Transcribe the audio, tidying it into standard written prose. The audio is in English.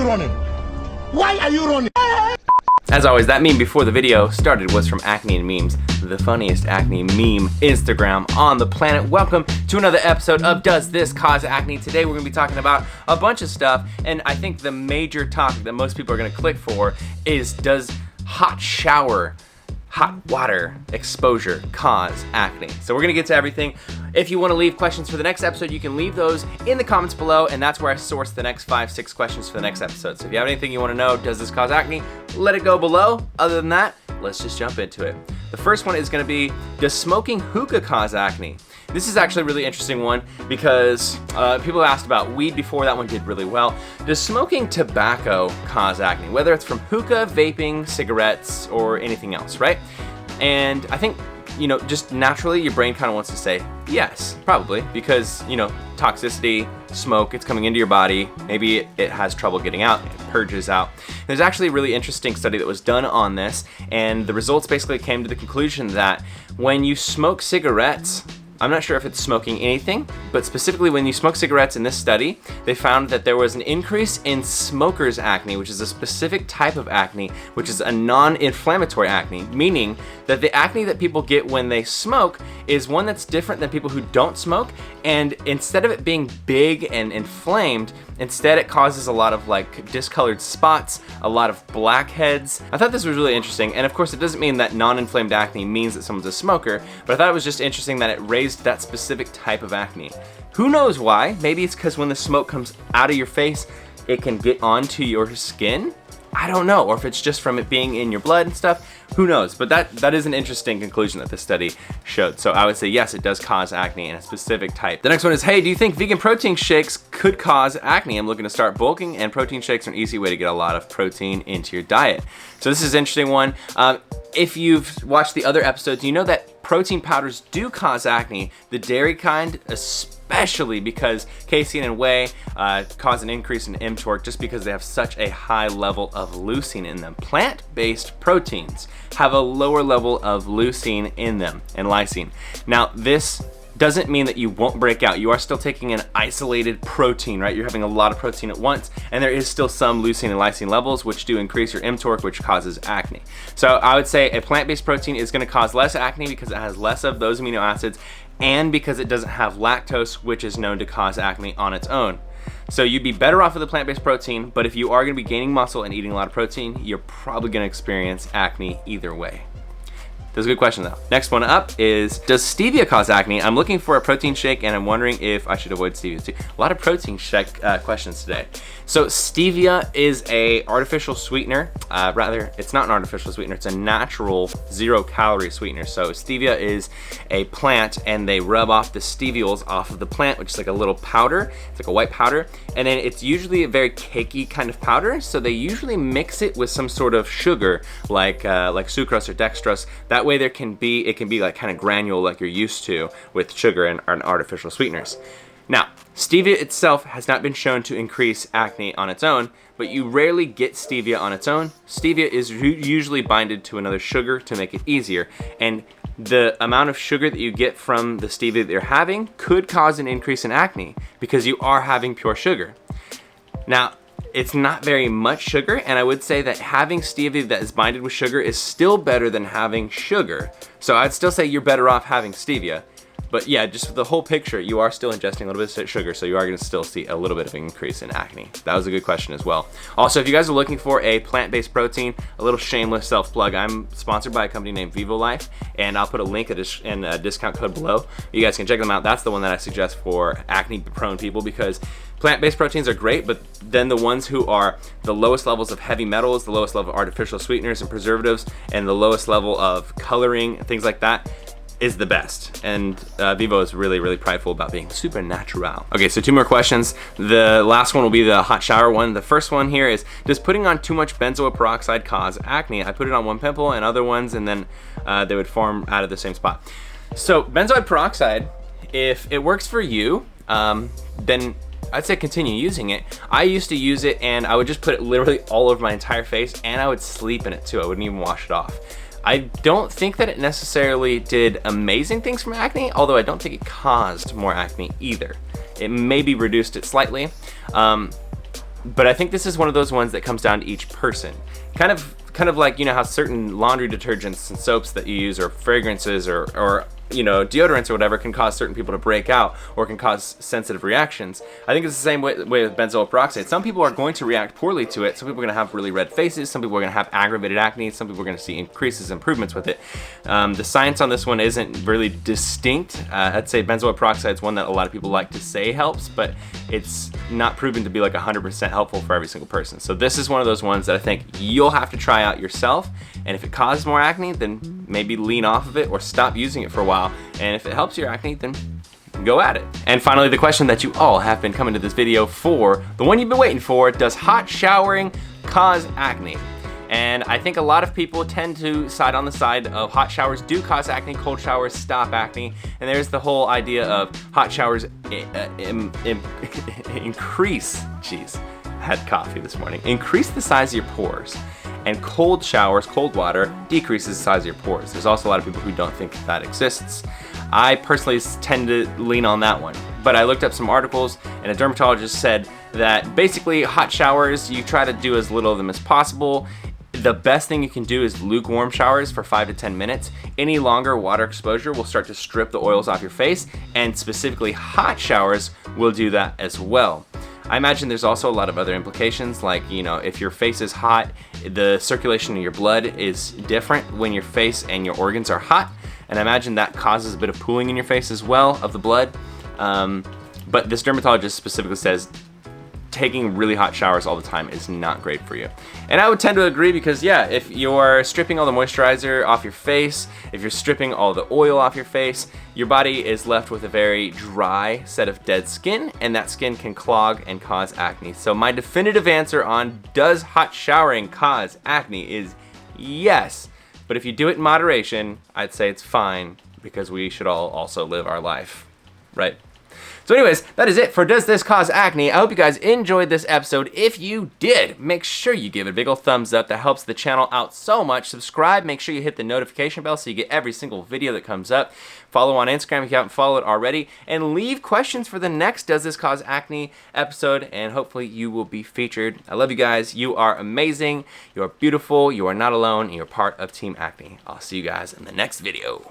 you running? Why are you running? As always, that meme before the video started was from Acne and Memes, the funniest acne meme Instagram on the planet. Welcome to another episode of Does This Cause Acne? Today we're going to be talking about a bunch of stuff, and I think the major topic that most people are going to click for is, does hot water exposure cause acne? So we're gonna get to everything. If you wanna leave questions for the next episode, you can leave those in the comments below, and that's where I source the next 5-6 questions for the next episode. So if you have anything you wanna know, does this cause acne? Let it go below. Other than that, let's just jump into it. The first one is gonna be, does smoking hookah cause acne? This is actually a really interesting one because people asked about weed before. That one did really well. Does smoking tobacco cause acne? Whether it's from hookah, vaping, cigarettes, or anything else, right? And I think, just naturally your brain kind of wants to say yes, probably, because, toxicity, smoke, it's coming into your body. Maybe it has trouble getting out, it purges out. There's actually a really interesting study that was done on this, and the results basically came to the conclusion that when you smoke cigarettes, I'm not sure if it's smoking anything, but specifically when you smoke cigarettes in this study, they found that there was an increase in smokers' acne, which is a specific type of acne, which is a non-inflammatory acne, meaning that the acne that people get when they smoke is one that's different than people who don't smoke, and instead of it being big and inflamed, instead it causes a lot of discolored spots, a lot of blackheads. I thought this was really interesting, and of course it doesn't mean that non-inflamed acne means that someone's a smoker, but I thought it was just interesting that it raised that specific type of acne. Who knows why? Maybe it's because when the smoke comes out of your face, it can get onto your skin? I don't know, or if it's just from it being in your blood and stuff, who knows? But that is an interesting conclusion that this study showed. So I would say yes, it does cause acne in a specific type. The next one is, hey, do you think vegan protein shakes could cause acne? I'm looking to start bulking, and protein shakes are an easy way to get a lot of protein into your diet. So this is an interesting one. If you've watched the other episodes, you know that protein powders do cause acne, the dairy kind especially, because casein and whey cause an increase in mTOR just because they have such a high level of leucine in them. Plant-based proteins have a lower level of leucine in them and lysine. Now this doesn't mean that you won't break out. You are still taking an isolated protein, right? You're having a lot of protein at once, and there is still some leucine and lysine levels which do increase your mTOR, which causes acne. So I would say a plant-based protein is gonna cause less acne because it has less of those amino acids, and because it doesn't have lactose, which is known to cause acne on its own. So you'd be better off with a plant-based protein, but if you are gonna be gaining muscle and eating a lot of protein, you're probably gonna experience acne either way. That's a good question though. Next one up is, does stevia cause acne? I'm looking for a protein shake and I'm wondering if I should avoid stevia too. A lot of protein shake questions today. So stevia is a artificial sweetener. Rather, it's not an artificial sweetener, it's a natural 0-calorie sweetener. So stevia is a plant, and they rub off the steviols off of the plant, which is like a little powder. It's like a white powder. And then it's usually a very cakey kind of powder. So they usually mix it with some sort of sugar, like sucrose or dextrose. That way it can be like kind of granule like you're used to with sugar and artificial sweeteners. Now, stevia itself has not been shown to increase acne on its own, but you rarely get stevia on its own. Stevia is usually binded to another sugar to make it easier, and the amount of sugar that you get from the stevia that you're having could cause an increase in acne because you are having pure sugar. Now, it's not very much sugar, and I would say that having stevia that is binded with sugar is still better than having sugar. So I'd still say you're better off having stevia. But yeah, just for the whole picture, you are still ingesting a little bit of sugar, so you are gonna still see a little bit of an increase in acne. That was a good question as well. Also, if you guys are looking for a plant-based protein, a little shameless self-plug, I'm sponsored by a company named Vivo Life, and I'll put a link and a discount code below. You guys can check them out. That's the one that I suggest for acne-prone people, because plant-based proteins are great, but then the ones who are the lowest levels of heavy metals, the lowest level of artificial sweeteners and preservatives, and the lowest level of coloring, things like that, is the best. And Vivo is really, really prideful about being super natural. Okay, so 2 more questions. The last one will be the hot shower one. The first one here is, does putting on too much benzoyl peroxide cause acne? I put it on one pimple and other ones, and then they would form out of the same spot. So benzoyl peroxide, if it works for you, then I'd say continue using it. I used to use it and I would just put it literally all over my entire face, and I would sleep in it too. I wouldn't even wash it off. I don't think that it necessarily did amazing things from acne, although I don't think it caused more acne either. It maybe reduced it slightly. But I think this is one of those ones that comes down to each person. Kind of like, you know, how certain laundry detergents and soaps that you use, or fragrances, or you know, deodorants or whatever, can cause certain people to break out or can cause sensitive reactions. I think it's the same way with benzoyl peroxide. Some people are going to react poorly to it. Some people are going to have really red faces. Some people are going to have aggravated acne. Some people are going to see improvements with it. The science on this one isn't really distinct. I'd say benzoyl peroxide is one that a lot of people like to say helps, but it's not proven to be like 100% helpful for every single person. So this is one of those ones that I think you'll have to try out yourself. And if it causes more acne, then maybe lean off of it or stop using it for a while. And if it helps your acne, then go at it. And finally, the question that you all have been coming to this video for, the one you've been waiting for: does hot showering cause acne? And I think a lot of people tend to side on the side of hot showers do cause acne, cold showers stop acne. And there's the whole idea of hot showers increase, jeez, I had coffee this morning, increase the size of your pores. And cold showers, cold water, decreases the size of your pores. There's also a lot of people who don't think that exists. I personally tend to lean on that one. But I looked up some articles, and a dermatologist said that basically hot showers, you try to do as little of them as possible. The best thing you can do is lukewarm showers for 5 to 10 minutes. Any longer water exposure will start to strip the oils off your face, and specifically hot showers will do that as well. I imagine there's also a lot of other implications, like, you know, if your face is hot, the circulation in your blood is different when your face and your organs are hot, and I imagine that causes a bit of pooling in your face as well of the blood. But this dermatologist specifically says taking really hot showers all the time is not great for you. And I would tend to agree, because yeah, if you're stripping all the moisturizer off your face, if you're stripping all the oil off your face, your body is left with a very dry set of dead skin, and that skin can clog and cause acne. So my definitive answer on does hot showering cause acne is yes. But if you do it in moderation, I'd say it's fine, because we should all also live our life, right? So anyways, that is it for Does This Cause Acne? I hope you guys enjoyed this episode. If you did, make sure you give it a big ol' thumbs up. That helps the channel out so much. Subscribe, make sure you hit the notification bell so you get every single video that comes up. Follow on Instagram if you haven't followed already. And leave questions for the next Does This Cause Acne episode, and hopefully you will be featured. I love you guys. You are amazing. You are beautiful. You are not alone. And you're part of Team Acne. I'll see you guys in the next video.